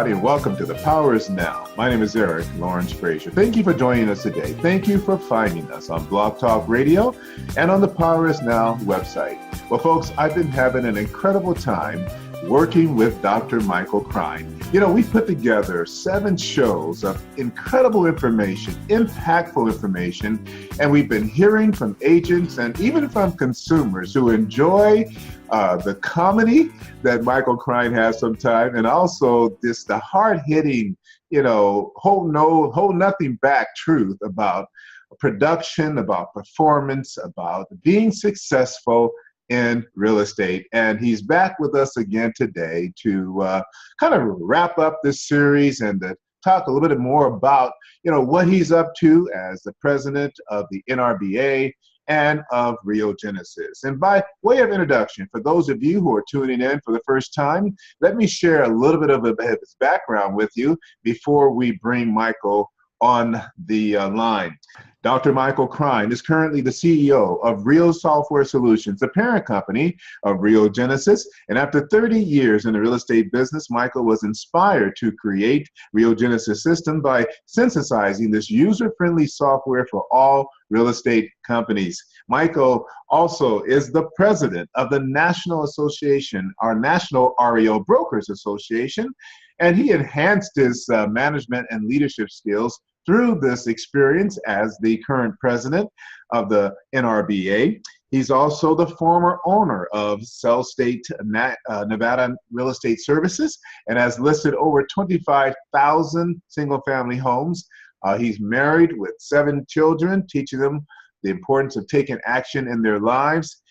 everybody, and welcome to The Power is Now. My name is Eric Lawrence Frazier. Thank you for joining us today. Thank you for finding us on Blog Talk Radio and on the Power is Now website. Well, folks, I've been having an incredible time working with Dr. Michael Krein. You know, we put together 7 shows of incredible information, impactful information, and we've been hearing from agents and even from consumers who enjoy the comedy that Michael Krein has sometimes, and also the hard-hitting, hold nothing back truth about production, about performance, about being successful in real estate. And he's back with us again today to kind of wrap up this series and to talk a little bit more about, what he's up to as the president of the NRBA and of Rio Genesis. And by way of introduction, for those of you who are tuning in for the first time, let me share a little bit of his background with you before we bring Michael on the line. Dr. Michael Krein is currently the CEO of Rio Software Solutions, the parent company of Rio Genesis. And after 30 years in the real estate business, Michael was inspired to create Rio Genesis System by synthesizing this user-friendly software for all real estate companies. Michael also is the president of the National Association, our National REO Brokers Association, and he enhanced his management and leadership skills through this experience as the current president of the NRBA. He's also the former owner of Cell State Nevada Real Estate Services and has listed over 25,000 single-family homes. He's married with 7 children, teaching them the importance of taking action in their lives.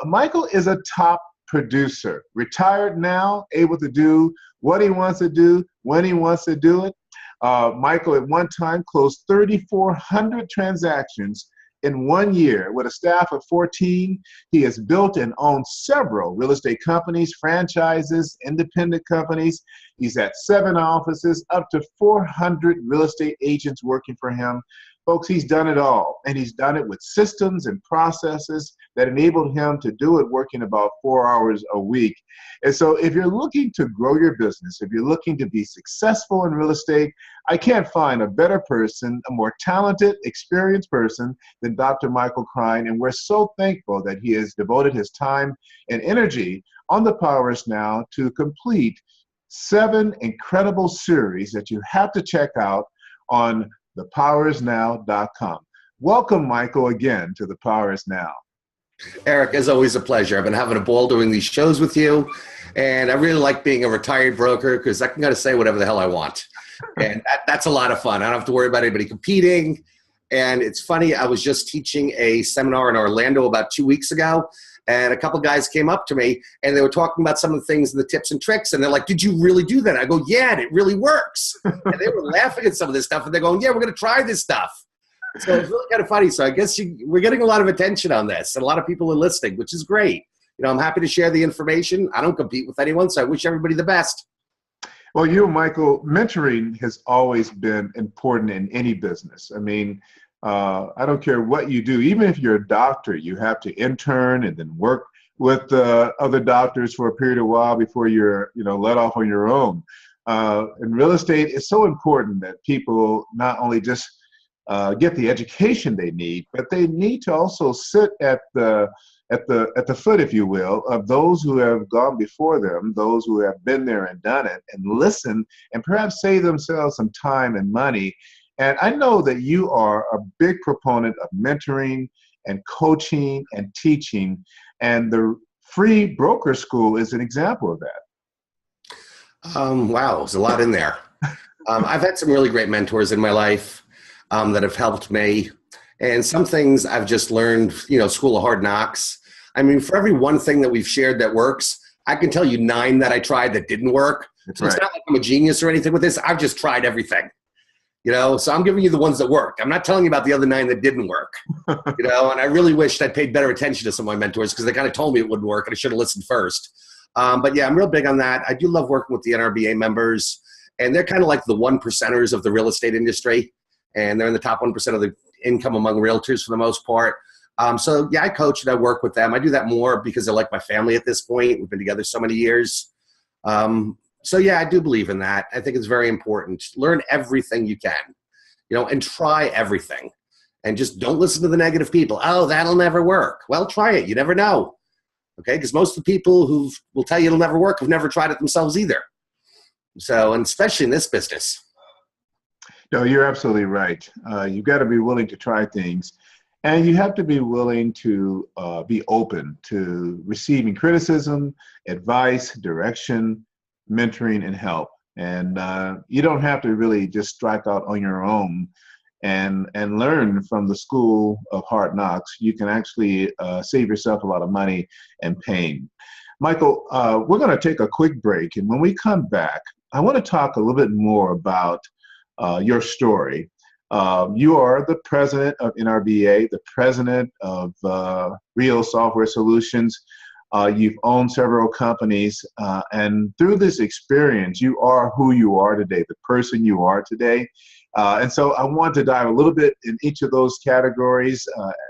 Michael is a top producer, retired now, able to do what he wants to do, when he wants to do it. Michael at one time closed 3,400 transactions in 1 year with a staff of 14. He has built and owned several real estate companies, franchises, independent companies. He's at 7 offices, up to 400 real estate agents working for him. Folks, he's done it all, and he's done it with systems and processes that enabled him to do it working about 4 hours a week. And so if you're looking to grow your business, if you're looking to be successful in real estate, I can't find a better person, a more talented, experienced person than Dr. Michael Krein, and we're so thankful that he has devoted his time and energy on the Power is Now to complete 7 incredible series that you have to check out on thepowerisnow.com. Welcome, Michael, again to The Power is Now. Eric, as always, a pleasure. I've been having a ball doing these shows with you, and I really like being a retired broker because I can kind of say whatever the hell I want. And that's a lot of fun. I don't have to worry about anybody competing. And it's funny, I was just teaching a seminar in Orlando about 2 weeks ago, and a couple guys came up to me, and they were talking about some of the things and the tips and tricks, and they're like, did you really do that? I go, yeah, and it really works. And they were laughing at some of this stuff, and they're going, yeah, we're going to try this stuff. So it's really kind of funny. So I guess we're getting a lot of attention on this, and a lot of people are listening, which is great. I'm happy to share the information. I don't compete with anyone, so I wish everybody the best. Well, Michael, mentoring has always been important in any business. I mean, I don't care what you do. Even if you're a doctor, you have to intern and then work with other doctors for a period of while before you're, let off on your own. In real estate, it's so important that people not only just get the education they need, but they need to also sit at the foot, if you will, of those who have gone before them, those who have been there and done it, and listen and perhaps save themselves some time and money. And I know that you are a big proponent of mentoring and coaching and teaching, and the free broker school is an example of that. Wow, there's a lot in there. I've had some really great mentors in my life that have helped me. And some things I've just learned, school of hard knocks. I mean, for every one thing that we've shared that works, I can tell you 9 that I tried that didn't work. So It's not like I'm a genius or anything with this. I've just tried everything. So I'm giving you the ones that worked. I'm not telling you about the other 9 that didn't work, and I really wished I'd paid better attention to some of my mentors because they kind of told me it wouldn't work and I should have listened first. But yeah, I'm real big on that. I do love working with the NRBA members, and they're kind of like the 1%ers of the real estate industry, and they're in the top 1% of the income among realtors for the most part. So yeah, I coach and I work with them. I do that more because they're like my family at this point. We've been together so many years. So yeah, I do believe in that. I think it's very important. Learn everything you can, and try everything. And just don't listen to the negative people. Oh, that'll never work. Well, try it. You never know. Okay, because most of the people who will tell you it'll never work have never tried it themselves either. So, and especially in this business. No, you're absolutely right. You've got to be willing to try things, and you have to be willing to be open to receiving criticism, advice, direction, mentoring, and help. And you don't have to really just strike out on your own and learn from the school of hard knocks. You can actually save yourself a lot of money and pain. Michael, we're going to take a quick break, and when we come back, I want to talk a little bit more about your story. You are the president of NRBA, the president of Real Software Solutions. You've owned several companies, and through this experience, you are who you are today, the person you are today. And so I want to dive a little bit in each of those categories,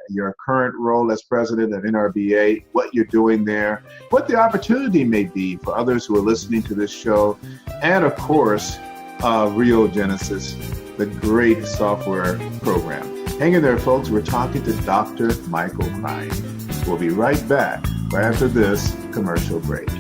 your current role as president of NRBA, what you're doing there, what the opportunity may be for others who are listening to this show, and of course, Rio Genesis, the great software program. Hang in there, folks. We're talking to Dr. Michael Klein. We'll be right back right after this commercial break.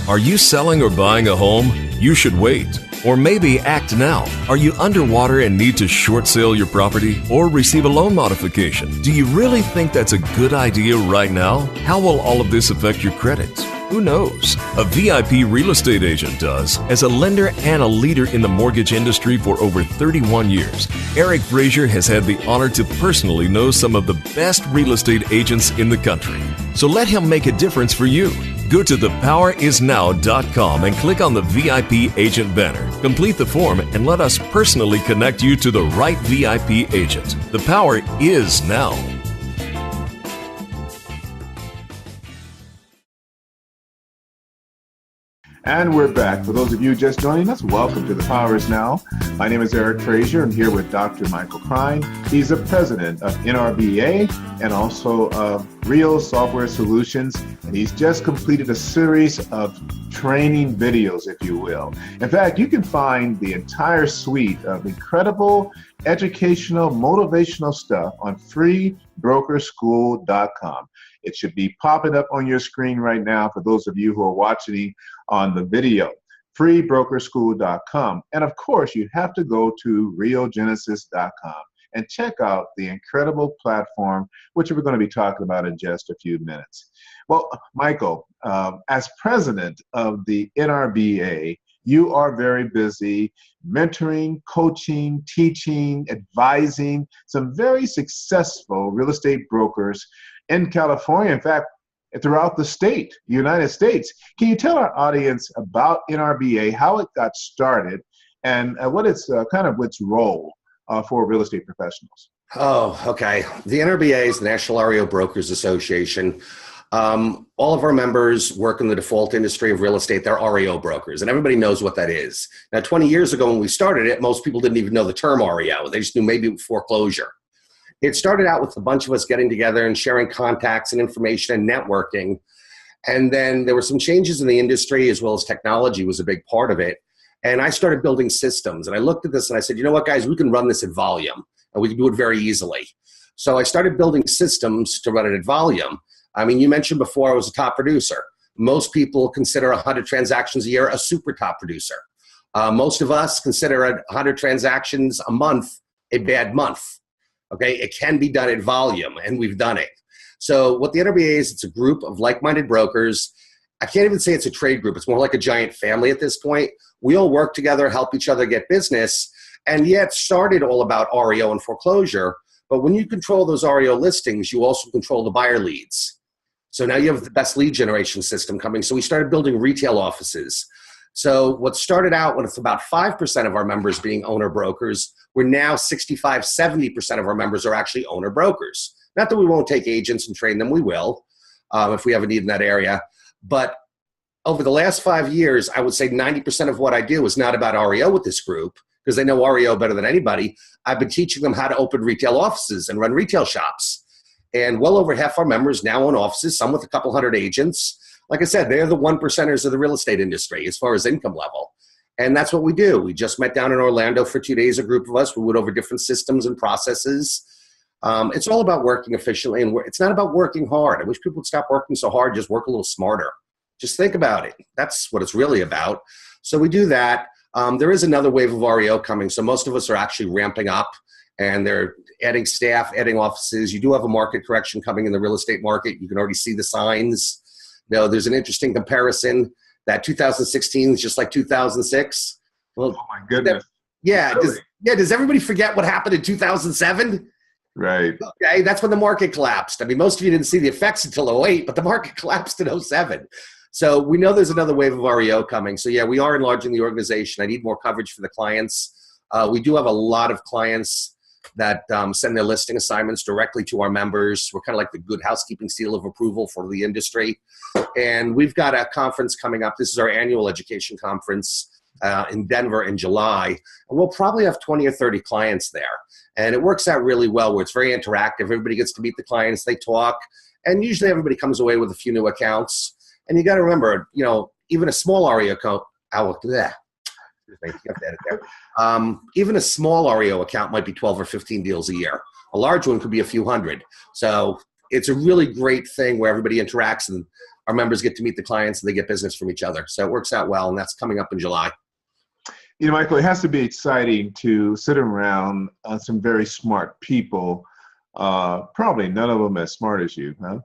Are you selling or buying a home? You should wait. Or maybe act now. Are you underwater and need to short sale your property or receive a loan modification? Do you really think that's a good idea right now? How will all of this affect your credit? Who knows? A VIP real estate agent does. As a lender and a leader in the mortgage industry for over 31 years, Eric Frazier has had the honor to personally know some of the best real estate agents in the country. So let him make a difference for you. Go to thepowerisnow.com and click on the VIP agent banner. Complete the form and let us personally connect you to the right VIP agent. The power is now. And we're back. For those of you just joining us, welcome to The Power Is Now. My name is Eric Frazier. I'm here with Dr. Michael Klein. He's the president of NRBA and also of Real Software Solutions. And he's just completed a series of training videos, if you will. In fact, you can find the entire suite of incredible educational, motivational stuff on freebrokerschool.com. It should be popping up on your screen right now for those of you who are watching on the video, freebrokerschool.com. And of course, you have to go to realgenesis.com and check out the incredible platform, which we're going to be talking about in just a few minutes. Well, Michael, as president of the NRBA, you are very busy mentoring, coaching, teaching, advising some very successful real estate brokers in California, in fact, throughout the state, United States. Can you tell our audience about NRBA, how it got started, and what it's kind of its role for real estate professionals? Oh, okay. The NRBA is the National REO Brokers Association. All of our members work in the default industry of real estate. They're REO brokers, and everybody knows what that is. Now, 20 years ago when we started it, most people didn't even know the term REO. They just knew maybe foreclosure. It started out with a bunch of us getting together and sharing contacts and information and networking. And then there were some changes in the industry, as well as technology was a big part of it. And I started building systems. And I looked at this and I said, you know what, guys, we can run this at volume. And we can do it very easily. So I started building systems to run it at volume. I mean, you mentioned before I was a top producer. Most people consider 100 transactions a year a super top producer. Most of us consider 100 transactions a month a bad month. Okay, it can be done at volume, and we've done it. So what the NRBA is, it's a group of like-minded brokers. I can't even say it's a trade group. It's more like a giant family at this point. We all work together, help each other get business, and yet it started all about REO and foreclosure. But when you control those REO listings, you also control the buyer leads. So now you have the best lead generation system coming. So we started building retail offices. So what started out with about 5% of our members being owner brokers, we're now 65, 70% of our members are actually owner brokers. Not that we won't take agents and train them, we will, if we have a need in that area. But over the last 5 years, I would say 90% of what I do is not about REO with this group, because they know REO better than anybody. I've been teaching them how to open retail offices and run retail shops. And well over half our members now own offices, some with a couple hundred agents. like I said, they're the 1%ers of the real estate industry as far as income level. And that's what we do. We just met down in Orlando for 2 days, a group of us. We went over different systems and processes. It's all about working efficiently, and it's not about working hard. I wish people would stop working so hard, just work a little smarter. Just think about it. That's what it's really about. So we do that. There is another wave of REO coming. So most of us are actually ramping up, and they're adding staff, adding offices. You do have a market correction coming in the real estate market. You can already see the signs. There's an interesting comparison that 2016 is just like 2006. Well, oh my goodness. Yeah. Really? Does everybody forget what happened in 2007? Right. Okay, that's when the market collapsed. I mean, most of you didn't see the effects until '08, but the market collapsed in '07. So we know there's another wave of REO coming. So yeah, we are enlarging the organization. I need more coverage for the clients. We do have a lot of clients that send their listing assignments directly to our members. We're kind of like the good housekeeping seal of approval for the industry. And we've got a conference coming up. This is our annual education conference in Denver in July. And we'll probably have 20 or 30 clients there. And it works out really well where it's very interactive. Everybody gets to meet the clients, they talk, and usually everybody comes away with a few new accounts. And you got to remember, even a small REO account, even a small REO account might be 12 or 15 deals a year. A large one could be a few hundred. So it's a really great thing where everybody interacts and our members get to meet the clients and they get business from each other. So it works out well, and that's coming up in July. Michael, it has to be exciting to sit around some very smart people. Probably none of them as smart as you, huh?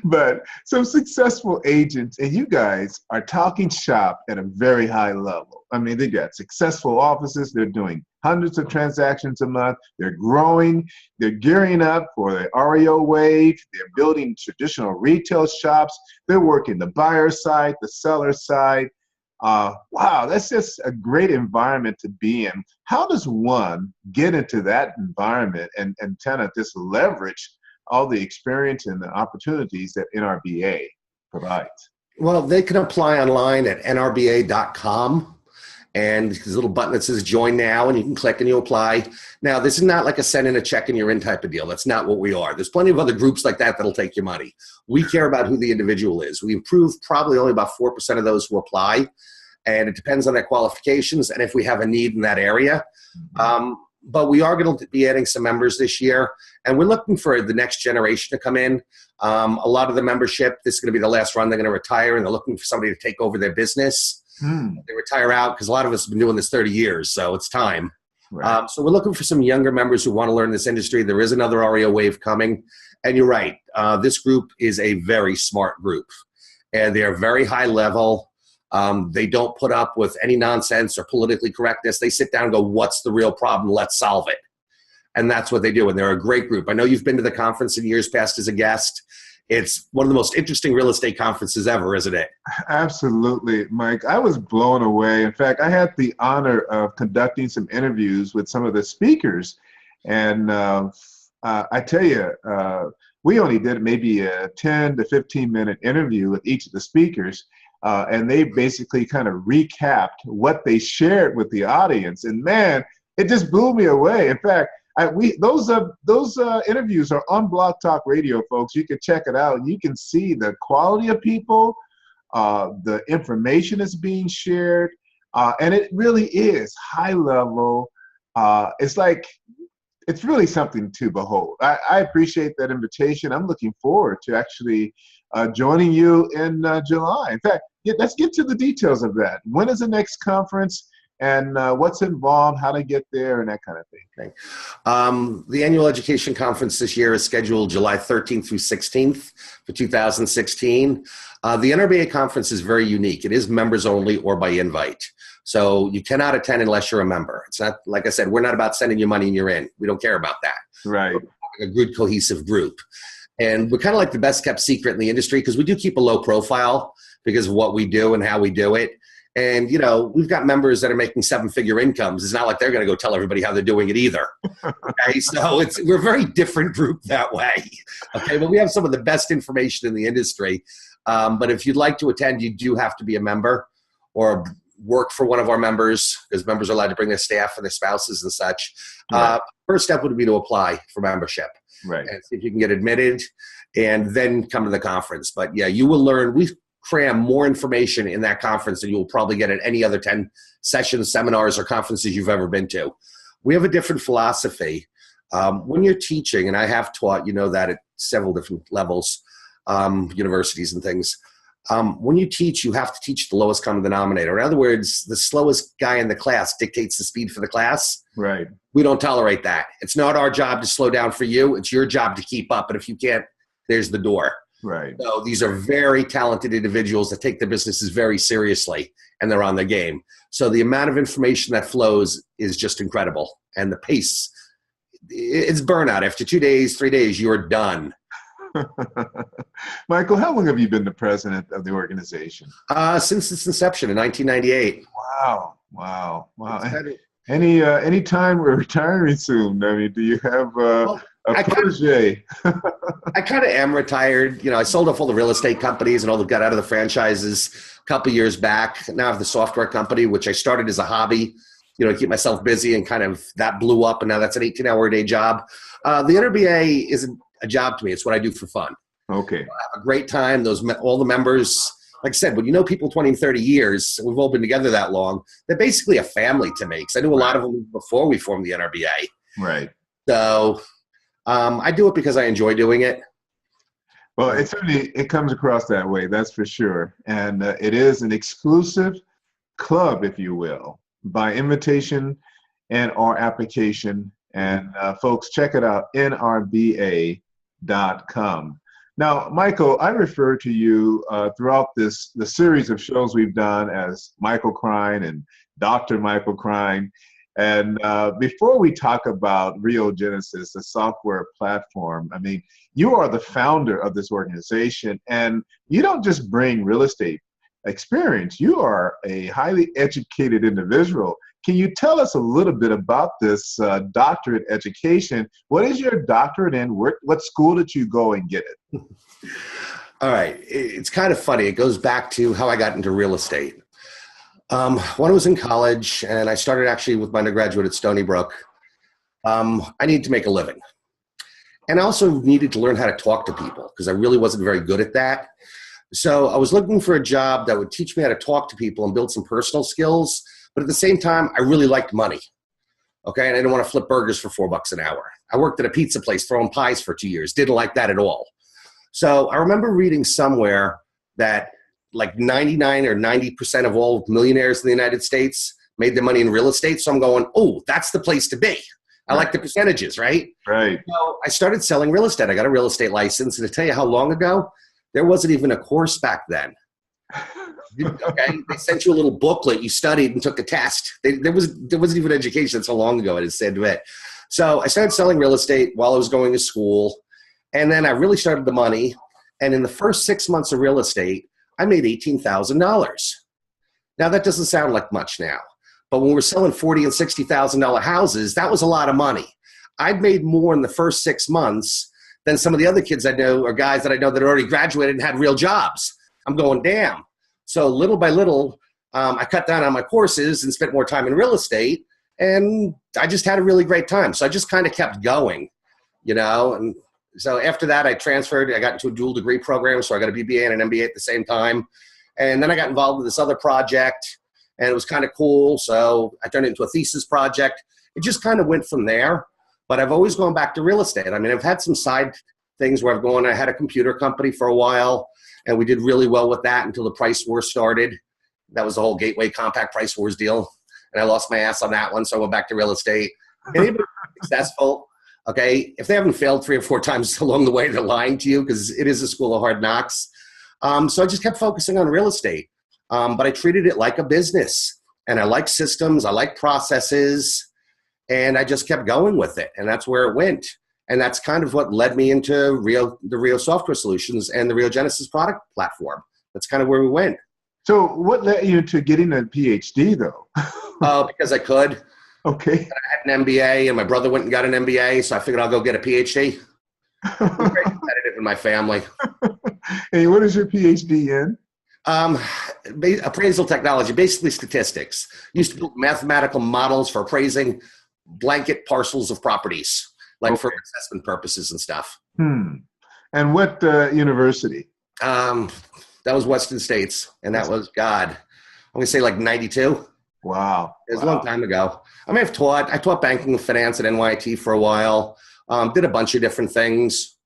But some successful agents, and you guys are talking shop at a very high level. I mean, they got successful offices. They're doing hundreds of transactions a month. They're growing. They're gearing up for the REO wave. They're building traditional retail shops. They're working the buyer side, the seller side. Wow, that's just a great environment to be in. How does one get into that environment and kind of just leverage all the experience and the opportunities that NRBA provides? Well, they can apply online at nrba.com, and there's a little button that says join now, and you can click and you apply. Now, this is not like a send in a check and you're in type of deal. That's not what we are. There's plenty of other groups like that that'll take your money. We care about who the individual is. We approve probably only about 4% of those who apply, and it depends on their qualifications and if we have a need in that area. But we are going to be adding some members this year, and we're looking for the next generation to come in. A lot of the membership, this is going to be the last run. They're going to retire, and they're looking for somebody to take over their business. They retire out because a lot of us have been doing this 30 years, so it's time. Right. So we're looking for some younger members who want to learn this industry. There is another REO wave coming, and you're right. This group is a very smart group, and they're very high level. They don't put up with any nonsense or politically correctness. They sit down and go, what's the real problem? Let's solve it. And that's what they do. And they're a great group. I know you've been to the conference in years past as a guest. It's one of the most interesting real estate conferences ever, isn't it? Absolutely, Mike. I was blown away. In fact, I had the honor of conducting some interviews with some of the speakers. And I tell you, we only did maybe a 10 to 15-minute interview with each of the speakers. And they basically kind of recapped what they shared with the audience. And man, it just blew me away. In fact, those interviews are on Blog Talk Radio, folks. You can check it out. You can see the quality of people, the information is being shared, and it really is high level. It's really something to behold. I appreciate that invitation. I'm looking forward to actually joining you in July. In fact, let's get to the details of that. When is the next conference, and what's involved, how to get there, and that kind of thing? Okay. The annual education conference this year is scheduled July 13th through 16th for 2016. The NRBA conference is very unique. It is members only or by invite. So you cannot attend unless you're a member. It's not, like I said, we're not about sending you money and you're in. We don't care about that. Right. We're a good, cohesive group. And we're kind of like the best kept secret in the industry because we do keep a low profile because of what we do and how we do it. And, we've got members that are making 7-figure incomes. It's not like they're going to go tell everybody how they're doing it either. Okay, so we're a very different group that way. Okay, but we have some of the best information in the industry. But if you'd like to attend, you do have to be a member or work for one of our members, because members are allowed to bring their staff and their spouses and such. Right. First step would be to apply for membership. Right. And see if you can get admitted. and then come to the conference. But yeah, you will learn. We cram more information in that conference than you will probably get at any other 10 sessions, seminars, or conferences you've ever been to. We have a different philosophy. When you're teaching, and I have taught, that at several different levels, universities and things, when you teach, you have to teach the lowest common denominator. In other words, the slowest guy in the class dictates the speed for the class. Right. We don't tolerate that. It's not our job to slow down for you. It's your job to keep up. And if you can't, there's the door. Right. So these are very talented individuals that take their businesses very seriously, and they're on their game. So the amount of information that flows is just incredible. And the pace, it's burnout. After 2 days, 3 days, you're done. Michael, how long have you been the president of the organization? Since its inception in 1998. Wow. Any time we're retiring soon? I mean, do you have a protege? I kind of am retired. I sold off all the real estate companies and got out of the franchises a couple years back. Now I have the software company, which I started as a hobby, to keep myself busy, and kind of that blew up, and now that's an 18-hour a day job. The NRBA isn't a job to me. It's what I do for fun. Okay. I have a great time. All the members, like I said, when you know people 20 and 30 years, we've all been together that long, they're basically a family to me, because I knew a lot of them before we formed the NRBA. Right. So I do it because I enjoy doing it. Well, it comes across that way, that's for sure. And it is an exclusive club, if you will, by invitation and our application. And folks, check it out, nrba.com. Now, Michael, I refer to you throughout the series of shows we've done as Michael Krein and Dr. Michael Krein. And before we talk about RioGenesis, the software platform, I mean, you are the founder of this organization, and you don't just bring real estate experience. You are a highly educated individual. Can you tell us a little bit about this doctorate education? What is your doctorate in? What school did you go and get it? All right. It's kind of funny. It goes back to how I got into real estate. When I was in college, and I started actually with my undergraduate at Stony Brook, I needed to make a living. And I also needed to learn how to talk to people, because I really wasn't very good at that. So I was looking for a job that would teach me how to talk to people and build some personal skills. But at the same time, I really liked money. Okay. And I didn't want to flip burgers for $4 an hour. I worked at a pizza place throwing pies for 2 years. Didn't like that at all. So I remember reading somewhere that like 99 or 90% of all millionaires in the United States made their money in real estate. So I'm going, oh, that's the place to be. I like the percentages, right? Right. So I started selling real estate. I got a real estate license. And to tell you how long ago, there wasn't even a course back then. Okay, they sent you a little booklet. You studied and took a test. There wasn't even education. That's how long ago it is said to it. So I started selling real estate while I was going to school, and then I really started the money. And in the first 6 months of real estate, I made $18,000. Now that doesn't sound like much now, but when we're selling $40,000 and $60,000 houses, that was a lot of money. I'd made more in the first 6 months than some of the other kids I know, or guys that I know that already graduated and had real jobs. I'm going, damn. So little by little, I cut down on my courses and spent more time in real estate, and I just had a really great time. So I just kind of kept going, and so after that I transferred. I got into a dual degree program, so I got a BBA and an MBA at the same time. And then I got involved with this other project, and it was kind of cool. So I turned it into a thesis project. It just kind of went from there. But I've always gone back to real estate. I mean, I've had some side things where I had a computer company for a while, and we did really well with that until the price war started. That was the whole Gateway Compact Price Wars deal. And I lost my ass on that one, so I went back to real estate. And even successful, okay, if they haven't failed 3 or 4 times along the way, they're lying to you, because it is a school of hard knocks. So I just kept focusing on real estate. But I treated it like a business. And I like systems. I like processes. And I just kept going with it. And that's where it went. And that's kind of what led me into the Rio Software Solutions and the RioGenesis product platform. That's kind of where we went. So what led you to getting a PhD, though? Because I could. Okay. I had an MBA, and my brother went and got an MBA, so I figured I'll go get a PhD. I'm very competitive in my family. And what is your PhD in? Appraisal technology, basically statistics. Used to build mathematical models for appraising blanket parcels of properties, like for assessment purposes and stuff. And And what university? That was Western States, and that was, God, I'm going to say like 92. Wow. It was a long time ago. I mean, I taught banking and finance at NYT for a while, did a bunch of different things.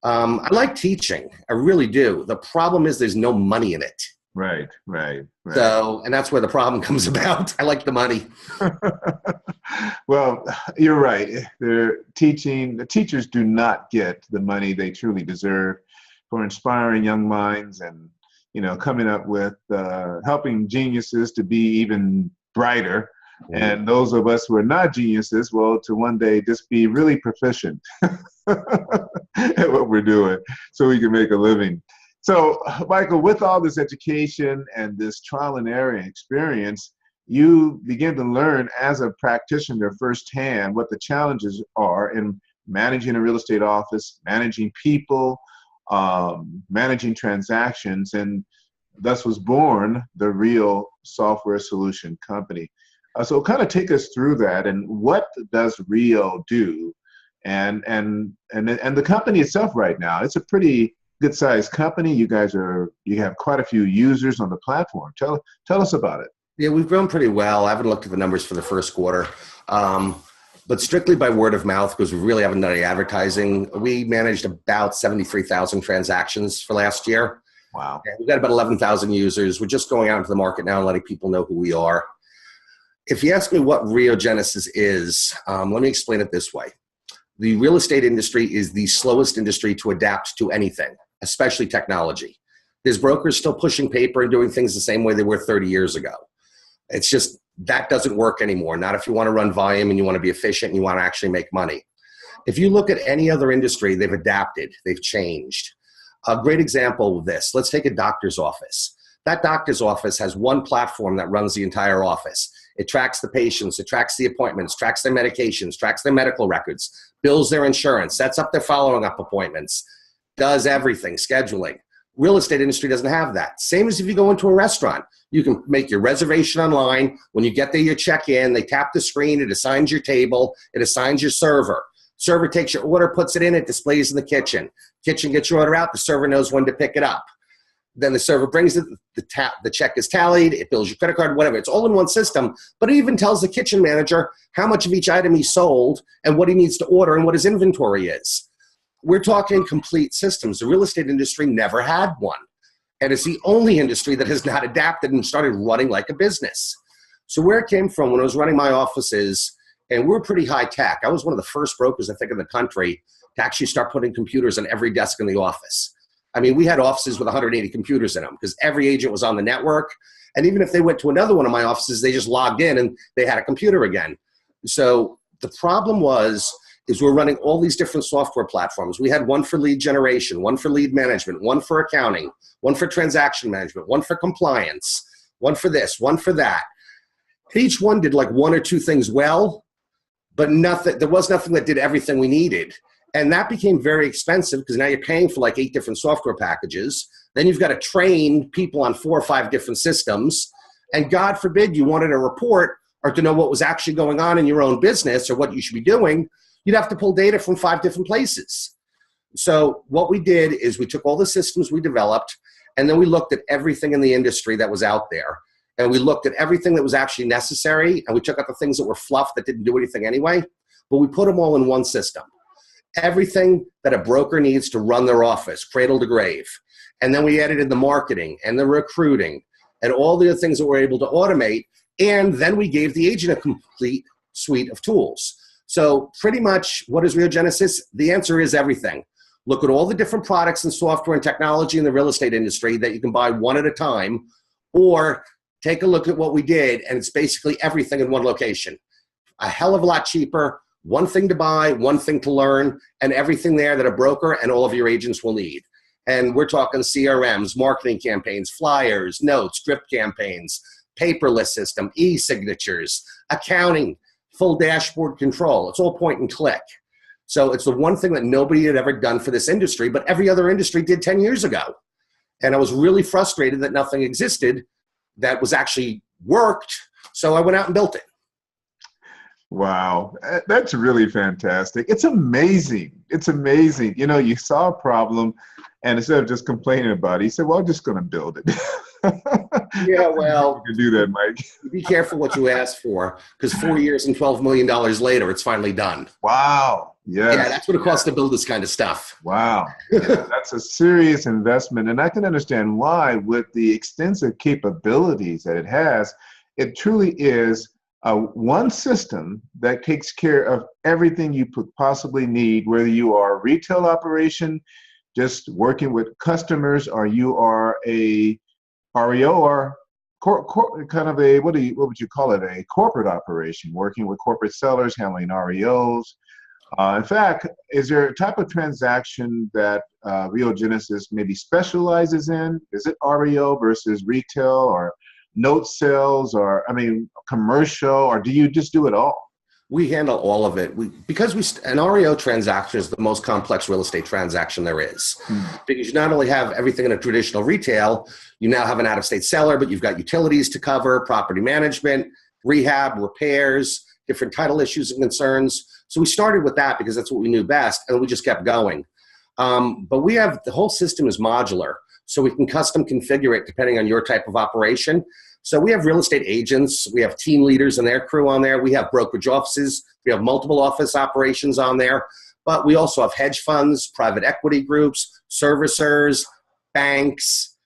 I like teaching. I really do. The problem is there's no money in it. Right. So, and that's where the problem comes about. I like the money. Well, you're right. The teachers do not get the money they truly deserve for inspiring young minds and, coming up with helping geniuses to be even brighter. And those of us who are not geniuses, well, to one day just be really proficient at what we're doing so we can make a living. So, Michael, with all this education and this trial and error experience, you begin to learn as a practitioner firsthand what the challenges are in managing a real estate office, managing people, managing transactions, and thus was born the Real Software Solution Company. So kind of take us through that, and what does Real do? And the company itself right now, it's a pretty good sized company. You have quite a few users on the platform. Tell us about it. Yeah, we've grown pretty well. I haven't looked at the numbers for the first quarter, but strictly by word of mouth, because we really haven't done any advertising. We managed about 73,000 transactions for last year. Wow. And we've got about 11,000 users. We're just going out into the market now and letting people know who we are. If you ask me what Reogenesis is, let me explain it this way. The real estate industry is the slowest industry to adapt to anything, especially technology. There's brokers still pushing paper and doing things the same way they were 30 years ago. It's just, that doesn't work anymore. Not if you want to run volume and you want to be efficient and you want to actually make money. If you look at any other industry, they've adapted, they've changed. A great example of this, let's take a doctor's office. That doctor's office has one platform that runs the entire office. It tracks the patients, it tracks the appointments, tracks their medications, tracks their medical records, bills their insurance, sets up their following up appointments, does everything, scheduling. Real estate industry doesn't have that. Same as if you go into a restaurant. You can make your reservation online. When you get there, you check in, they tap the screen, it assigns your table, it assigns your server. Server takes your order, puts it in, it displays in the kitchen. Kitchen gets your order out, the server knows when to pick it up. Then the server brings it, the check is tallied, it bills your credit card, whatever. It's all in one system, but it even tells the kitchen manager how much of each item he sold and what he needs to order and what his inventory is. We're talking complete systems. The real estate industry never had one. And it's the only industry that has not adapted and started running like a business. So where it came from when I was running my offices, and we're pretty high tech. I was one of the first brokers, I think, in the country to actually start putting computers on every desk in the office. I mean, we had offices with 180 computers in them because every agent was on the network. And even if they went to another one of my offices, they just logged in and they had a computer again. So the problem is we're running all these different software platforms. We had one for lead generation, one for lead management, one for accounting, one for transaction management, one for compliance, one for this, one for that. Each one did like one or two things well, but there was nothing that did everything we needed. And that became very expensive because now you're paying for like 8 different software packages. Then you've got to train people on 4 or 5 different systems. And God forbid you wanted a report or to know what was actually going on in your own business or what you should be doing, you'd have to pull data from 5 different places. So what we did is we took all the systems we developed, and then we looked at everything in the industry that was out there. And we looked at everything that was actually necessary, and we took out the things that were fluff that didn't do anything anyway, but we put them all in one system. Everything that a broker needs to run their office, cradle to grave. And then we added in the marketing and the recruiting and all the other things that we're able to automate. And then we gave the agent a complete suite of tools. So pretty much what is Reogenesis? The answer is everything. Look at all the different products and software and technology in the real estate industry that you can buy one at a time, or take a look at what we did, and it's basically everything in one location. A hell of a lot cheaper, one thing to buy, one thing to learn, and everything there that a broker and all of your agents will need. And we're talking CRMs, marketing campaigns, flyers, notes, drip campaigns, paperless system, e-signatures, accounting, full dashboard control. It's all point and click. So it's the one thing that nobody had ever done for this industry, but every other industry did 10 years ago. And I was really frustrated that nothing existed that was actually worked. So I went out and built it. Wow, that's really fantastic. It's amazing. It's amazing. You know, you saw a problem, and instead of just complaining about it, you said, "Well, I'm just going to build it." Yeah, You well, can do that, Mike. be careful what you ask for, because 4 years and $12 million later, it's finally done. Wow. Yeah, Yes. that's what it costs to build this kind of stuff. Wow. Yeah, that's a serious investment. And I can understand why, with the extensive capabilities that it has, it truly is one system that takes care of everything you could possibly need, whether you are a retail operation, just working with customers, or you are a REO or kind of a, what would you call it? A corporate operation, working with corporate sellers, handling REOs. In fact, is there a type of transaction that Rio Genesis maybe specializes in? Is it REO versus retail, or note sales, or, I mean, commercial, or do you just do it all? We handle all of it. An REO transaction is the most complex real estate transaction there is. Hmm. Because you not only have everything in a traditional retail, you now have an out-of-state seller, but you've got utilities to cover, property management, rehab, repairs, different title issues and concerns. So we started with that because that's what we knew best, and we just kept going. But the whole system is modular, so we can custom configure it depending on your type of operation. So we have real estate agents, we have team leaders and their crew on there, we have brokerage offices, we have multiple office operations on there, but we also have hedge funds, private equity groups, servicers, banks.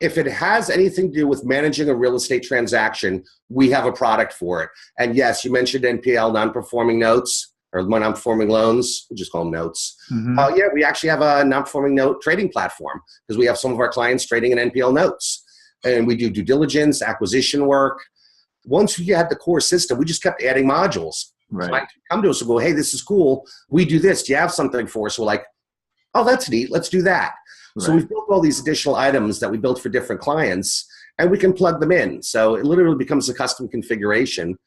If it has anything to do with managing a real estate transaction, we have a product for it. And yes, you mentioned NPL, non-performing notes, or non-performing loans. We just call them notes. Mm-hmm. Yeah, we actually have a non-performing note trading platform because we have some of our clients trading in NPL notes. And we do due diligence, acquisition work. Once we had the core system, we just kept adding modules. Right. Clients would come to us and go, hey, this is cool. We do this. Do you have something for us? We're like, oh, that's neat. Let's do that. Right. So we've built all these additional items that we built for different clients, and we can plug them in. So it literally becomes a custom configuration.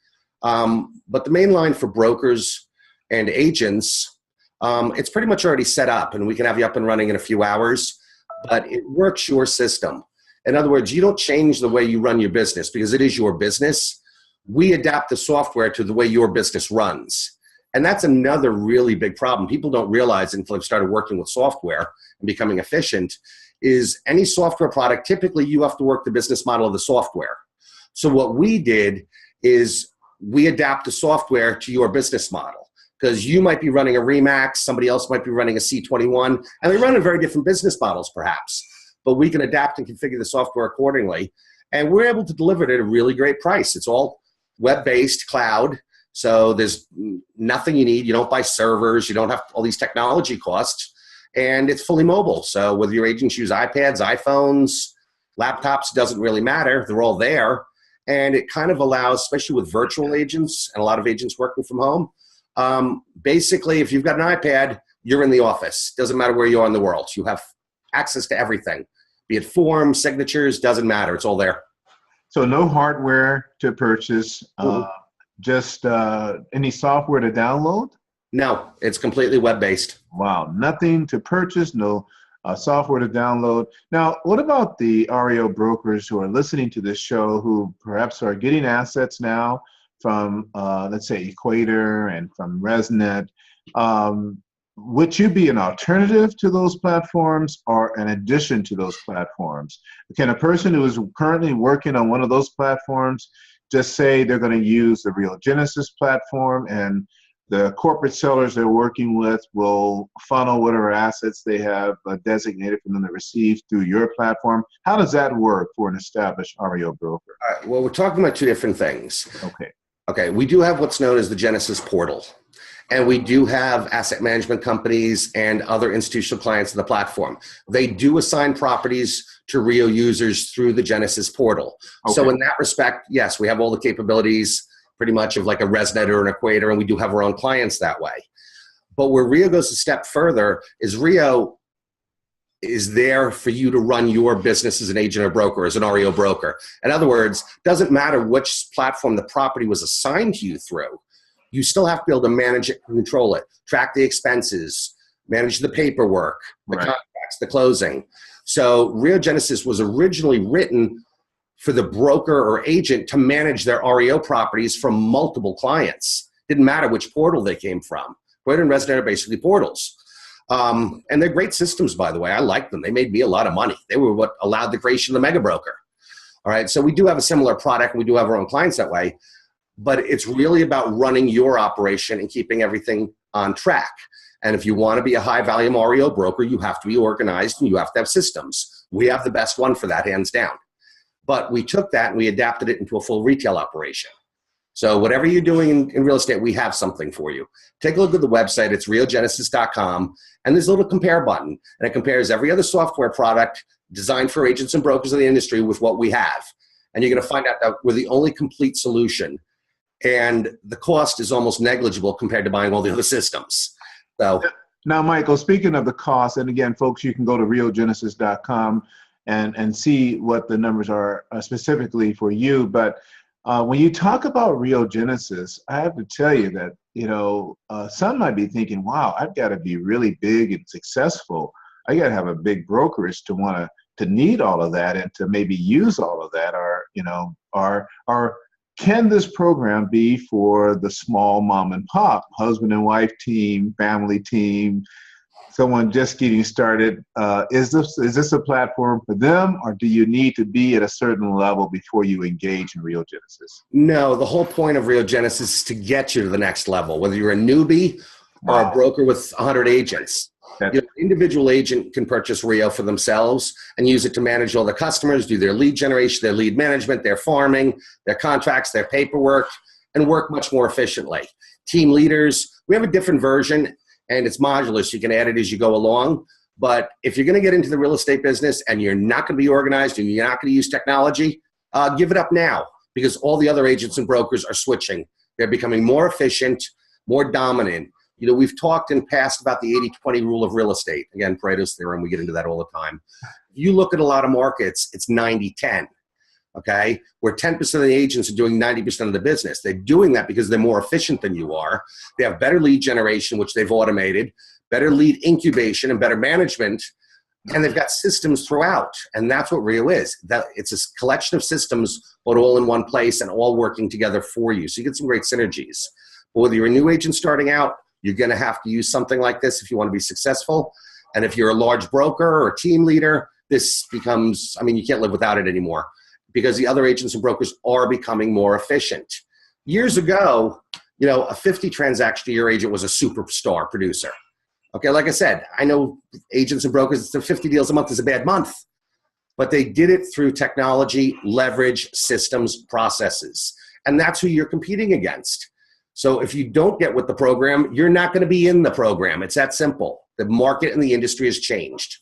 But the main line for brokers and agents, it's pretty much already set up, and we can have you up and running in a few hours, but it works your system. In other words, you don't change the way you run your business because it is your business. We adapt the software to the way your business runs. And that's another really big problem. People don't realize until they've started working with software and becoming efficient is any software product, typically you have to work the business model of the software. So what we did is we adapt the software to your business model because you might be running a RE/MAX, somebody else might be running a C21, and they run in very different business models perhaps. But we can adapt and configure the software accordingly. And we're able to deliver it at a really great price. It's all web-based, cloud. So there's nothing you need. You don't buy servers. You don't have all these technology costs. And it's fully mobile. So whether your agents use iPads, iPhones, laptops, doesn't really matter. They're all there. And it kind of allows, especially with virtual agents and a lot of agents working from home, basically, if you've got an iPad, you're in the office. Doesn't matter where you are in the world. You have access to everything. Be it forms, signatures, doesn't matter. It's all there. So no hardware to purchase, just any software to download? No, it's completely web-based. Wow, nothing to purchase, no software to download. Now, what about the REO brokers who are listening to this show who perhaps are getting assets now from, let's say, Equator and from ResNet? Would you be an alternative to those platforms or an addition to those platforms? Can a person who is currently working on one of those platforms just say they're going to use the Rio Genesis platform and the corporate sellers they're working with will funnel whatever assets they have designated for them to receive through your platform? How does that work for an established REO broker? All right, well, we're talking about two different things. Okay, we do have what's known as the Genesis portal. And we do have asset management companies and other institutional clients on the platform. They do assign properties to Rio users through the Genesis portal. Okay. So in that respect, yes, we have all the capabilities pretty much of like a ResNet or an Equator, and we do have our own clients that way. But where Rio goes a step further is Rio is there for you to run your business as an agent or broker, as an REO broker. In other words, doesn't matter which platform the property was assigned to you through. You still have to be able to manage it and control it, track the expenses, manage the paperwork, the contracts, the closing. So Rio Genesis was originally written for the broker or agent to manage their REO properties from multiple clients. Didn't matter which portal they came from. Credit and Resident are basically portals. And they're great systems, by the way. I like them. They made me a lot of money. They were what allowed the creation of the mega broker. All right. So we do have a similar product. And we do have our own clients that way. But it's really about running your operation and keeping everything on track. And if you want to be a high volume REO broker, you have to be organized and you have to have systems. We have the best one for that, hands down. But we took that and we adapted it into a full retail operation. So whatever you're doing in real estate, we have something for you. Take a look at the website. It's realgenesis.com. And there's a little compare button. And it compares every other software product designed for agents and brokers in the industry with what we have. And you're going to find out that we're the only complete solution. And the cost is almost negligible compared to buying all the other systems. So now, Michael, speaking of the cost, and again, folks, you can go to realgenesis.com and see what the numbers are specifically for you. But when you talk about Real Genesis, I have to tell you that, some might be thinking, wow, I've got to be really big and successful. I got to have a big brokerage to need all of that and to maybe use all of that, or can this program be for the small mom and pop, husband and wife team, family team, someone just getting started? Is this a platform for them, or do you need to be at a certain level before you engage in Real Genesis? No, the whole point of Real Genesis is to get you to the next level, whether you're a newbie or a broker with 100 agents. An individual agent can purchase Rio for themselves and use it to manage all the customers, do their lead generation, their lead management, their farming, their contracts, their paperwork, and work much more efficiently. Team leaders, we have a different version, and it's modular, so you can add it as you go along. But if you're going to get into the real estate business and you're not going to be organized and you're not going to use technology, give it up now, because all the other agents and brokers are switching. They're becoming more efficient, more dominant. We've talked in past about the 80-20 rule of real estate. Again, Pareto's theorem, we get into that all the time. You look at a lot of markets, it's 90-10, okay? Where 10% of the agents are doing 90% of the business. They're doing that because they're more efficient than you are. They have better lead generation, which they've automated, better lead incubation and better management, and they've got systems throughout. And that's what Rio is. It's a collection of systems, but all in one place and all working together for you. So you get some great synergies. But whether you're a new agent starting out, you're going to have to use something like this if you want to be successful. And if you're a large broker or team leader, this becomes, you can't live without it anymore, because the other agents and brokers are becoming more efficient. Years ago, a 50 transaction a year agent was a superstar producer. Okay, like I said, I know agents and brokers, 50 deals a month is a bad month, but they did it through technology, leverage, systems, processes. And that's who you're competing against. So if you don't get with the program, you're not going to be in the program. It's that simple. The market and the industry has changed.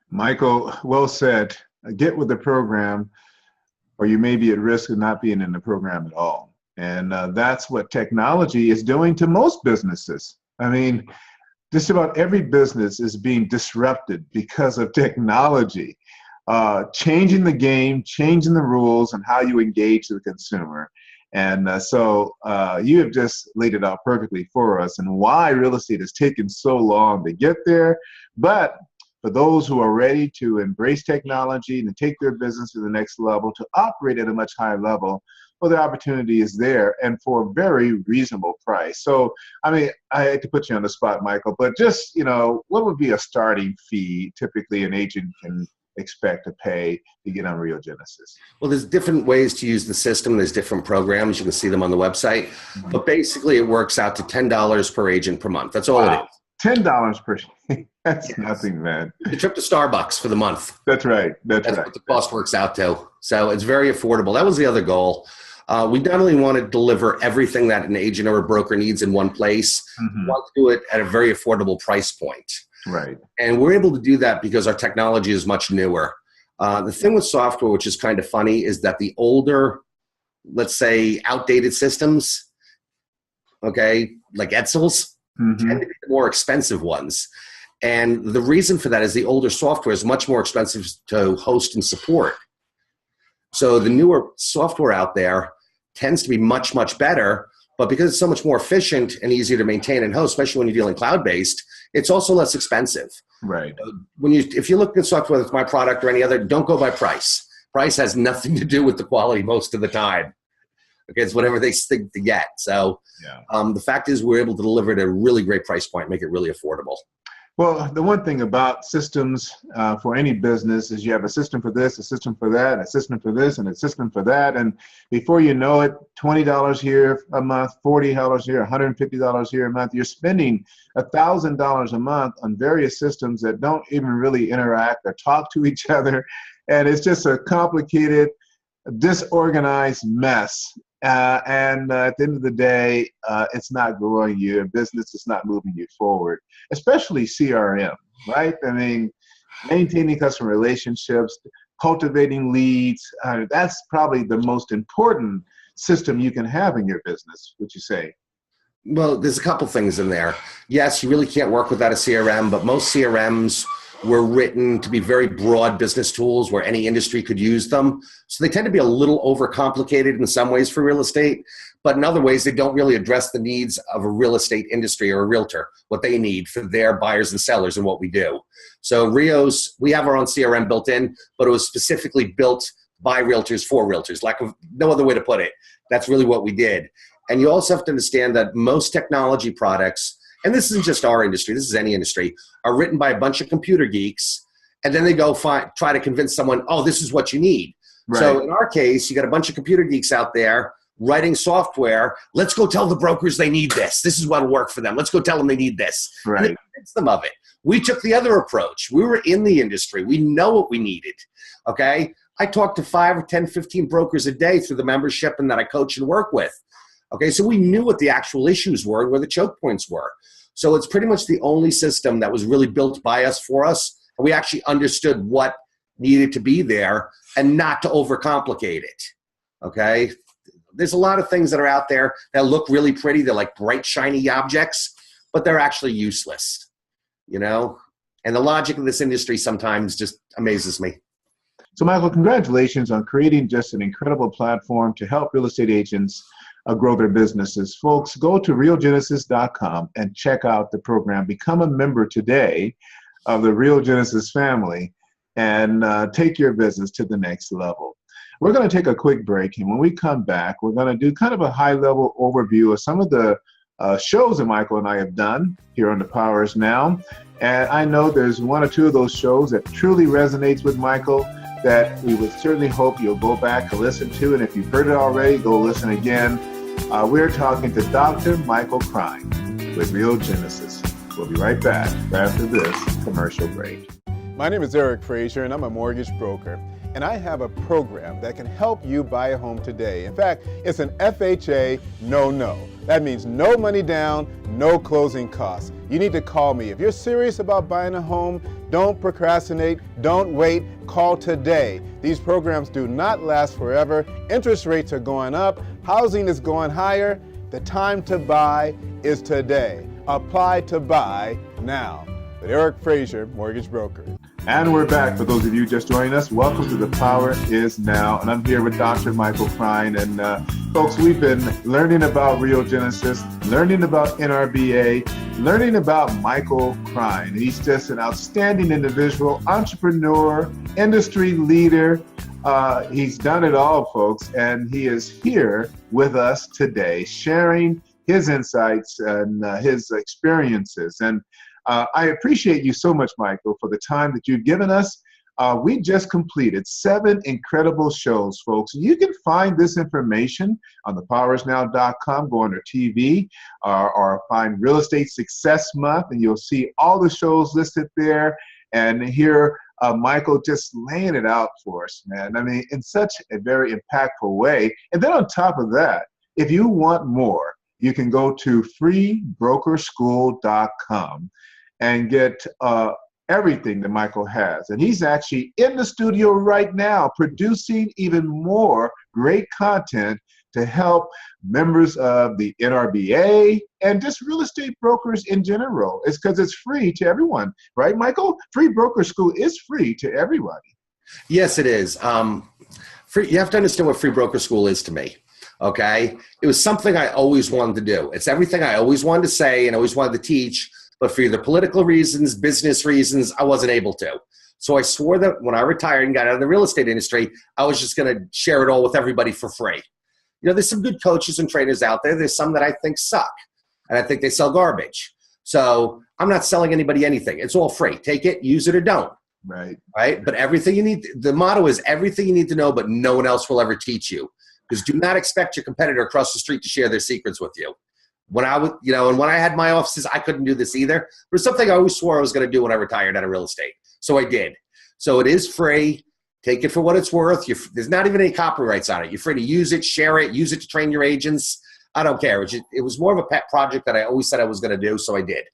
Michael, well said. Get with the program, or you may be at risk of not being in the program at all. And that's what technology is doing to most businesses. Just about every business is being disrupted because of technology, changing the game, changing the rules, and how you engage the consumer. And so you have just laid it out perfectly for us, and why real estate has taken so long to get there. But for those who are ready to embrace technology and to take their business to the next level, to operate at a much higher level, well, the opportunity is there, and for a very reasonable price. So, I hate to put you on the spot, Michael, but just, what would be a starting fee typically an agent can expect to pay to get on Real Genesis? Well, there's different ways to use the system. There's different programs. You can see them on the website. Mm-hmm. But basically, it works out to $10 per agent per month. That's all it is. $10 per That's nothing, man. The trip to Starbucks for the month. That's right. That's right. What the cost works out to. So it's very affordable. That was the other goal. We not only want to deliver everything that an agent or a broker needs in one place, we want to do it at a very affordable price point. Right. And we're able to do that because our technology is much newer. The thing with software, which is kind of funny, is that the older, let's say, outdated systems, okay, like Etzel's, tend to be the more expensive ones. And the reason for that is the older software is much more expensive to host and support. So the newer software out there tends to be much, much better, but because it's so much more efficient and easier to maintain and host, especially when you're dealing cloud-based, it's also less expensive. Right. If you look at software, whether it's my product or any other, don't go by price. Price has nothing to do with the quality most of the time. Okay, it's whatever they think to get. So Yeah. the fact is we're able to deliver it at a really great price point, make it really affordable. Well, the one thing about systems for any business is you have a system for this, a system for that, a system for this, and a system for that. And before you know it, $20 here a month, $40 here, $150 here a month, you're spending $1,000 a month on various systems that don't even really interact or talk to each other. And it's just a complicated, disorganized mess. And at the end of the day, it's not growing you, and business is not moving you forward, especially CRM, right? I mean, maintaining customer relationships, cultivating leads, that's probably the most important system you can have in your business, would you say? Well, there's a couple things in there. Yes, you really can't work without a CRM, but most CRMs were written to be very broad business tools where any industry could use them. So they tend to be a little overcomplicated in some ways for real estate, but in other ways, they don't really address the needs of a real estate industry or a realtor, what they need for their buyers and sellers and what we do. So Rio's, we have our own CRM built in, but it was specifically built by realtors for realtors, lack of no other way to put it. That's really what we did. And you also have to understand that most technology products, and this isn't just our industry, this is any industry, are written by a bunch of computer geeks, and then they go try to convince someone, oh, this is what you need. Right. So in our case, you got a bunch of computer geeks out there writing software. Let's go tell the brokers they need this. This is what'll work for them. Let's go tell them they need this. Right. And convince them of it. We took the other approach. We were in the industry. We know what we needed, okay? I talk to 5 or 10, 15 brokers a day through the membership and that I coach and work with. Okay, so we knew what the actual issues were and where the choke points were. So it's pretty much the only system that was really built by us for us. And we actually understood what needed to be there and not to overcomplicate it. Okay, there's a lot of things that are out there that look really pretty. They're like bright, shiny objects, but they're actually useless, you know? And the logic of this industry sometimes just amazes me. So Michael, congratulations on creating just an incredible platform to help real estate agents grow their businesses. Folks, go to realgenesis.com and check out the program. Become a member today of the Real Genesis family and take your business to the next level. We're going to take a quick break, and when we come back, we're going to do kind of a high-level overview of some of the shows that Michael and I have done here on The Power Is Now. And I know there's 1 or 2 of those shows that truly resonates with Michael that we would certainly hope you'll go back and listen to. And if you've heard it already, go listen again. We're talking to Dr. Michael Krein with Real Genesis. We'll be right back after this commercial break. My name is Eric Frazier, and I'm a mortgage broker. And I have a program that can help you buy a home today. In fact, it's an FHA no-no. That means no money down, no closing costs. You need to call me. If you're serious about buying a home, don't procrastinate, don't wait, call today. These programs do not last forever. Interest rates are going up, housing is going higher. The time to buy is today. Apply to buy now. With Eric Frazier, mortgage broker. And we're back. For those of you just joining us, welcome to The Power Is Now. And I'm here with Dr. Michael Krein. And folks, we've been learning about Real Genesis, learning about NRBA, learning about Michael Krein. He's just an outstanding individual, entrepreneur, industry leader. He's done it all, folks. And he is here with us today, sharing his insights and his experiences. And I appreciate you so much, Michael, for the time that you've given us. We just completed 7 incredible shows, folks. You can find this information on thepowerisnow.com. Go under TV or find Real Estate Success Month, and you'll see all the shows listed there and hear Michael just laying it out for us, man. I mean, in such a very impactful way. And then on top of that, if you want more, you can go to freebrokerschool.com and get everything that Michael has. And he's actually in the studio right now producing even more great content to help members of the NRBA and just real estate brokers in general. It's because it's free to everyone, right, Michael? Free Broker School is free to everybody. Yes, it is. You have to understand what Free Broker School is to me. Okay? It was something I always wanted to do. It's everything I always wanted to say and always wanted to teach, but for either political reasons, business reasons, I wasn't able to. So I swore that when I retired and got out of the real estate industry, I was just going to share it all with everybody for free. There's some good coaches and trainers out there. There's some that I think suck, and I think they sell garbage. So I'm not selling anybody anything. It's all free. Take it, use it, or don't. Right. Right. But everything you need, the motto is everything you need to know, but no one else will ever teach you. Because do not expect your competitor across the street to share their secrets with you. When I would, and when I had my offices, I couldn't do this either. But it's something I always swore I was going to do when I retired out of real estate. So I did. So it is free. Take it for what it's worth. There's not even any copyrights on it. You're free to use it, share it, use it to train your agents. I don't care. It was more of a pet project that I always said I was going to do. So I did.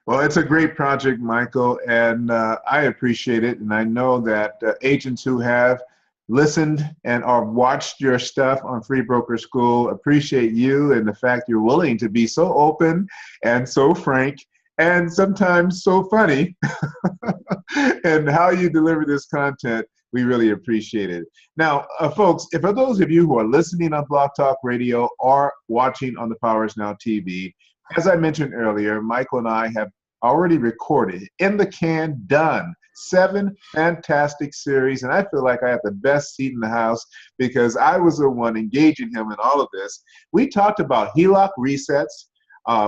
Well, it's a great project, Michael, and I appreciate it. And I know that agents who have listened and or watched your stuff on Free Broker School appreciate you and the fact you're willing to be so open and so frank and sometimes so funny and how you deliver this content. We really appreciate it. Now, folks, for those of you who are listening on Blog Talk Radio or watching on the Powers Now TV, as I mentioned earlier, Michael and I have already recorded, in the can, done 7 fantastic series, and I feel like I have the best seat in the house because I was the one engaging him in all of this. We talked about HELOC resets.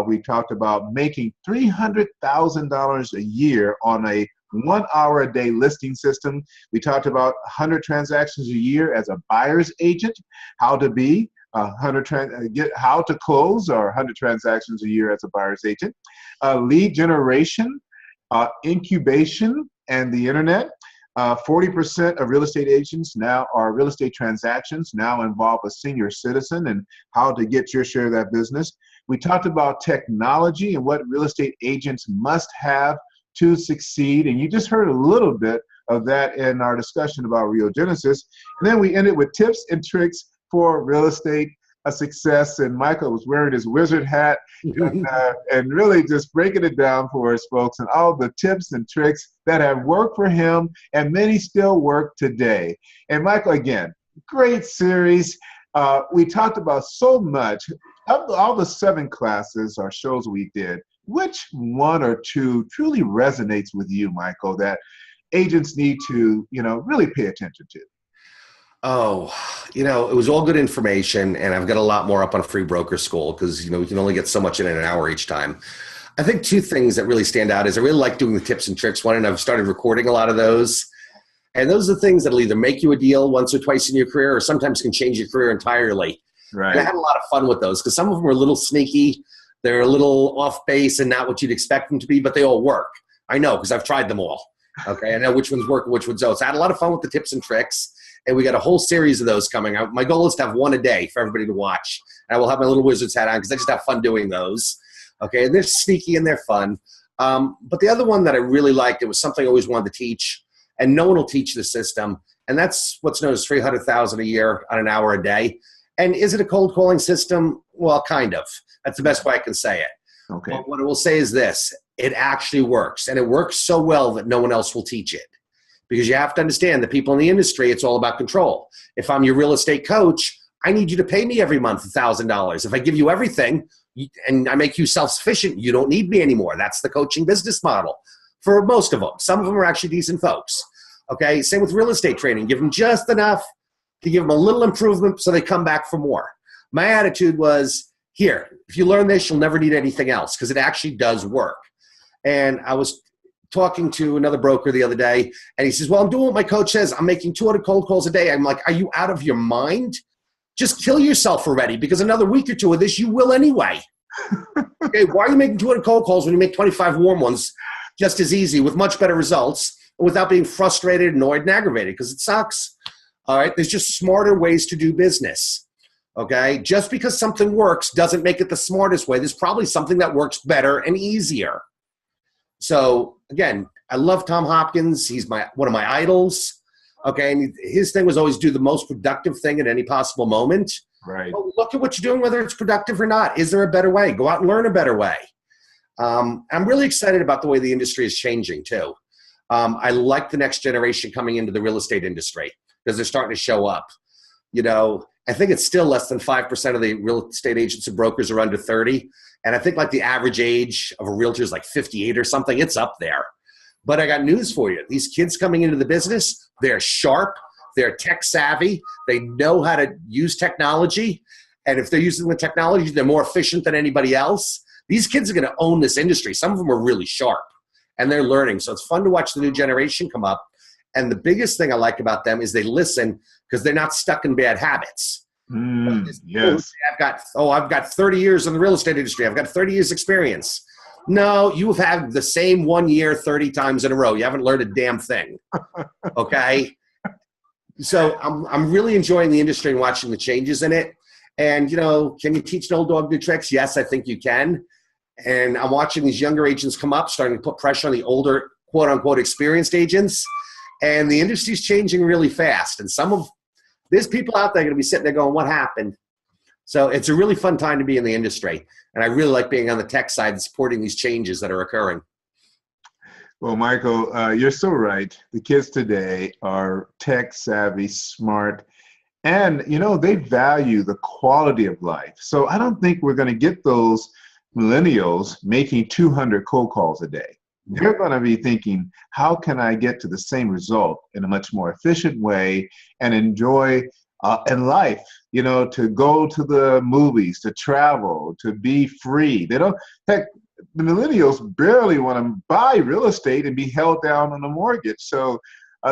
We talked about making $300,000 a year on a 1-hour-a-day listing system. We talked about 100 transactions a year as a buyer's agent, how to be how to close or 100 transactions a year as a buyer's agent, lead generation, incubation, and the internet. 40% of real estate agents now are real estate transactions now involve a senior citizen and how to get your share of that business. We talked about technology and what real estate agents must have to succeed. And you just heard a little bit of that in our discussion about Rio Genesis. And then we ended with tips and tricks for real estate success. And Michael was wearing his wizard hat and really just breaking it down for us, folks, and all the tips and tricks that have worked for him and many still work today. And Michael, again, great series. We talked about so much. Of all the 7 classes or shows we did, which one or two truly resonates with you, Michael, that agents need to, really pay attention to? Oh, it was all good information, and I've got a lot more up on Free Broker School because, we can only get so much in an hour each time. I think 2 things that really stand out is I really like doing the tips and tricks one, and I've started recording a lot of those. And those are the things that'll either make you a deal once or twice in your career or sometimes can change your career entirely. Right. And I had a lot of fun with those because some of them are a little sneaky. They're a little off base and not what you'd expect them to be, but they all work. I know because I've tried them all. Okay, I know which ones work and which ones don't. So I had a lot of fun with the tips and tricks. And we got a whole series of those coming out. My goal is to have 1 a day for everybody to watch. And I will have my little wizard's hat on because I just have fun doing those. Okay, and they're sneaky and they're fun. But the other one that I really liked, it was something I always wanted to teach, and no one will teach the system. And that's what's known as $300,000 a year on an hour a day. And is it a cold calling system? Well, kind of. That's the best way I can say it. Okay. But what I will say is this. It actually works. And it works so well that no one else will teach it. Because you have to understand the people in the industry, it's all about control. If I'm your real estate coach, I need you to pay me every month $1,000. If I give you everything and I make you self-sufficient, you don't need me anymore. That's the coaching business model for most of them. Some of them are actually decent folks. Okay, same with real estate training. Give them just enough to give them a little improvement so they come back for more. My attitude was, here, if you learn this, you'll never need anything else because it actually does work. And I was talking to another broker the other day, and he says, well, I'm doing what my coach says. I'm making 200 cold calls a day. I'm like, are you out of your mind? Just kill yourself already because another week or 2 of this, you will anyway. Okay, why are you making 200 cold calls when you make 25 warm ones just as easy with much better results without being frustrated, annoyed, and aggravated? Because it sucks. All right, there's just smarter ways to do business. Okay, just because something works doesn't make it the smartest way. There's probably something that works better and easier. So again, I love Tom Hopkins. He's one of my idols. Okay, and his thing was always do the most productive thing at any possible moment. Right. Well, look at what you're doing, whether it's productive or not. Is there a better way? Go out and learn a better way. I'm really excited about the way the industry is changing too. I like the next generation coming into the real estate industry because they're starting to show up. I think it's still less than 5% of the real estate agents and brokers are under 30. And I think like the average age of a realtor is like 58 or something. It's up there. But I got news for you. These kids coming into the business, they're sharp, They're tech savvy. They know how to use technology. And if they're using the technology, they're more efficient than anybody else. These kids are going to own this industry. Some of them are really sharp and they're learning. So it's fun to watch the new generation come up. And the biggest thing I like about them is they listen because they're not stuck in bad habits. Yes. I've got 30 years in the real estate industry. I've got 30 years experience. No, you have had the same 1 year 30 times in a row. You haven't learned a damn thing. Okay. So I'm really enjoying the industry and watching the changes in it. And, can you teach an old dog new tricks? Yes, I think you can. And I'm watching these younger agents come up, starting to put pressure on the older, quote unquote, experienced agents. And the industry's changing really fast. And there's people out there going to be sitting there going, what happened? So it's a really fun time to be in the industry. And I really like being on the tech side and supporting these changes that are occurring. Well, Michael, you're so right. The kids today are tech savvy, smart, and, they value the quality of life. So I don't think we're going to get those millennials making 200 cold calls a day. They're going to be thinking, how can I get to the same result in a much more efficient way and enjoy in life, to go to the movies, to travel, to be free. The millennials barely want to buy real estate and be held down on a mortgage. So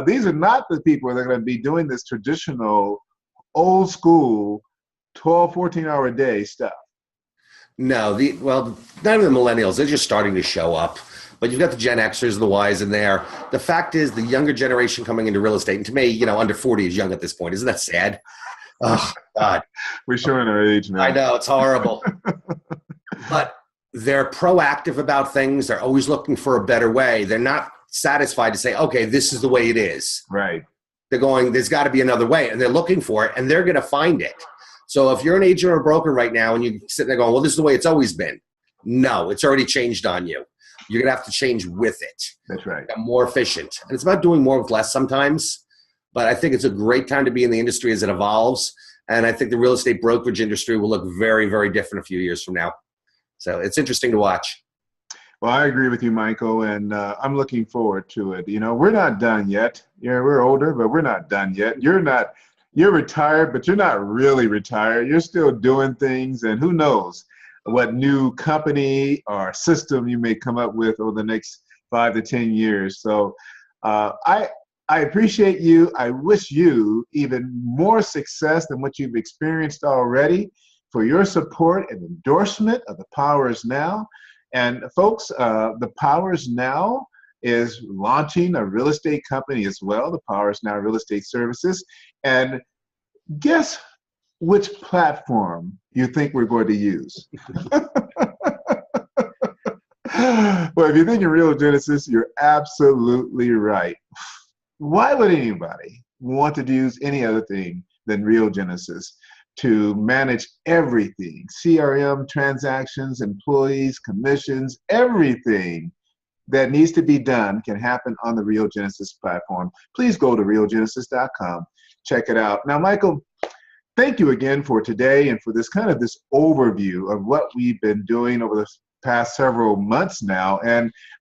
these are not the people that are going to be doing this traditional, old school, 12, 14-hour day stuff. No, not even the millennials. They're just starting to show up. But you've got the Gen Xers, the Ys in there. The fact is the younger generation coming into real estate, and to me, under 40 is young at this point. Isn't that sad? Oh, God. We're showing our age now. I know, it's horrible. But they're proactive about things. They're always looking for a better way. They're not satisfied to say, okay, this is the way it is. Right. They're going, there's got to be another way. And they're looking for it, and they're going to find it. So if you're an agent or a broker right now and you're sitting there going, well, this is the way it's always been. No, it's already changed on you. You're going to have to change with it. That's right. Become more efficient. And it's about doing more with less sometimes. But I think it's a great time to be in the industry as it evolves. And I think the real estate brokerage industry will look very, very different a few years from now. So it's interesting to watch. Well, I agree with you, Michael, and I'm looking forward to it. We're not done yet. We're older, but we're not done yet. You're retired, but you're not really retired. You're still doing things, and who knows what new company or system you may come up with over the next 5 to 10 years. So I appreciate you. I wish you even more success than what you've experienced already for your support and endorsement of The Power Is Now. And folks, The Power Is Now is launching a real estate company as well, The Power Is Now Real Estate Services. And guess which platform you think we're going to use? Well, if you think of Real Genesis, you're absolutely right. Why would anybody want to use any other thing than Real Genesis to manage everything? CRM, transactions, employees, commissions, everything that needs to be done can happen on the Real Genesis platform. Please go to realgenesis.com. Check it out. Now, Michael, thank you again for today and for this overview of what we've been doing over the past several months now.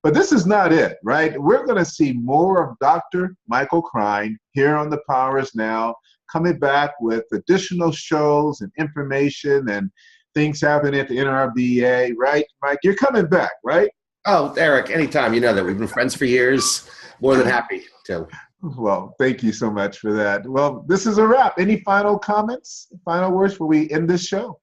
But this is not it, right? We're going to see more of Dr. Michael Krein here on The Power Is Now, coming back with additional shows and information and things happening at the NRBA, right? Mike, you're coming back, right? Oh, Eric, anytime. You know that we've been friends for years. More than happy to. Well, thank you so much for that. Well, this is a wrap. Any final comments, final words before we end this show?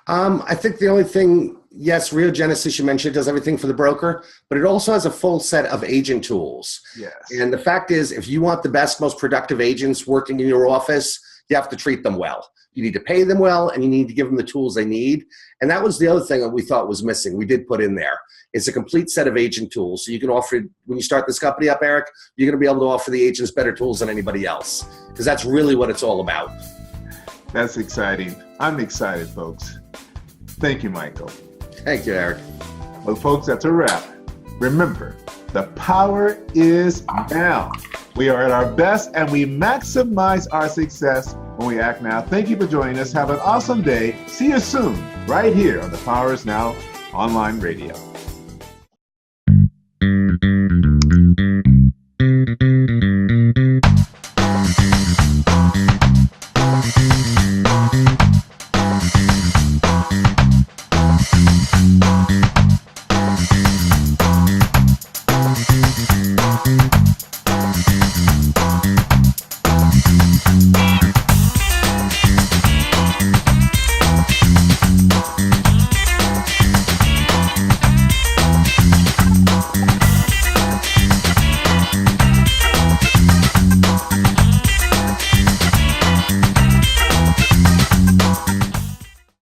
I think the only thing, yes, Real Genesis, you mentioned, does everything for the broker, but it also has a full set of agent tools. Yes. And the fact is, if you want the best, most productive agents working in your office, you have to treat them well. You need to pay them well, and you need to give them the tools they need. And that was the other thing that we thought was missing. We did put in there. It's a complete set of agent tools. So you can offer, when you start this company up, Eric, you're going to be able to offer the agents better tools than anybody else, because that's really what it's all about. That's exciting. I'm excited, folks. Thank you, Michael. Thank you, Eric. Well, folks, that's a wrap. Remember, the power is now. We are at our best, and we maximize our success when we act now. Thank you for joining us. Have an awesome day. See you soon, right here on The Power Is Now Online Radio.